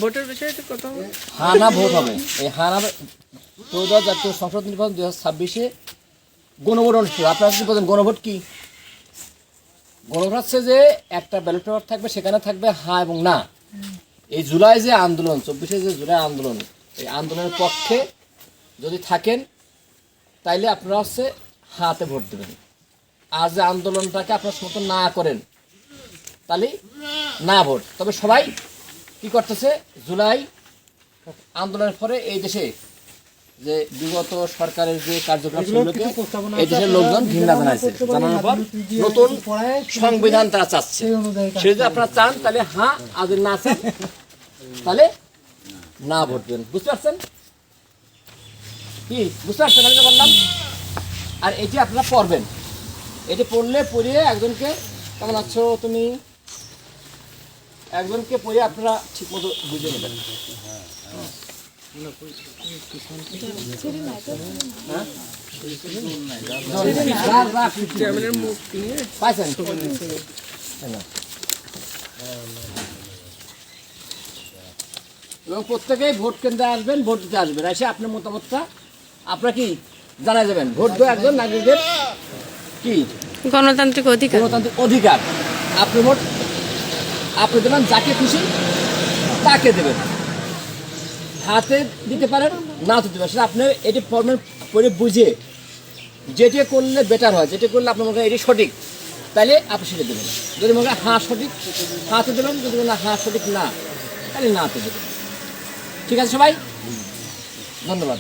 ভোটের বিষয়ে কথা হবে, হানা ভোট হবে। এই হানা ত্রয়োদশ জাতীয় সংসদ নির্বাচন 2026-এ গণভোট অনুষ্ঠিত। আপনারা কি বলেন গণভোট কি? গণভোট হচ্ছে যে একটা ব্যালট পেপার থাকবে, সেখানে থাকবে হ্যাঁ এবং না। এই জুলাই যে আন্দোলন, 24শে যে জুলাই আন্দোলন, এই আন্দোলনের পক্ষে যদি থাকেন তাইলে আপনারা হচ্ছে হাতে ভোট দেবেন। আর যে আন্দোলনটাকে আপনারা সমর্থন না করেন তাহলে না ভোট। তবে সবাই কি করতেছে, জুলাই আন্দোলনের পরে এই দেশে যে বিগত সরকারের যে কার্যক্রমগুলোকে এই দেশের লোকজন ঘৃণা জানাইছে, জানানোর পর নতুন সংবিধান তারা চাচ্ছে। সে যদি আপনারা চান তাহলে হ্যাঁ, আর যদি না চান তাহলে না ভোট দেবেন। বুঝতে পারছেন কি? বুঝতে পারছেন আমি যে বললাম? আর এটি আপনারা পড়বেন। এটি পড়িয়ে একজনকে, কেমন আছো তুমি, একজনকে পড়ে আপনারা ঠিক মতো বুঝে নেবেন। এবং প্রত্যেকেই ভোট কেন্দ্রে আসবেন, ভোট দিতে আসবেন। এসে আপনার মতামতটা আপনারা কি জানাই যাবেন। ভোট দেওয়া একজন নাগরিকের কি গণতান্ত্রিক অধিকার। গণতান্ত্রিক অধিকার। আপনি ভোট আপনি দেবেন যাকে খুশি তাকে দেবেন। হাতে দিতে পারেন, না দিতে পারেন, সেটা আপনার এটি ফর্মের করে বুঝে যেটি করলে বেটার হয়, যেটি করলে আপনার মনে হয় এটি সঠিক, তাহলে আপনি সেটা দেবেন। যদি মনে হয় হ্যাঁ সঠিক, হাতে দেবেন। যদি মনে হয় হ্যাঁ সঠিক না, তাহলে না হাতে দেবেন। ঠিক আছে সবাই, ধন্যবাদ।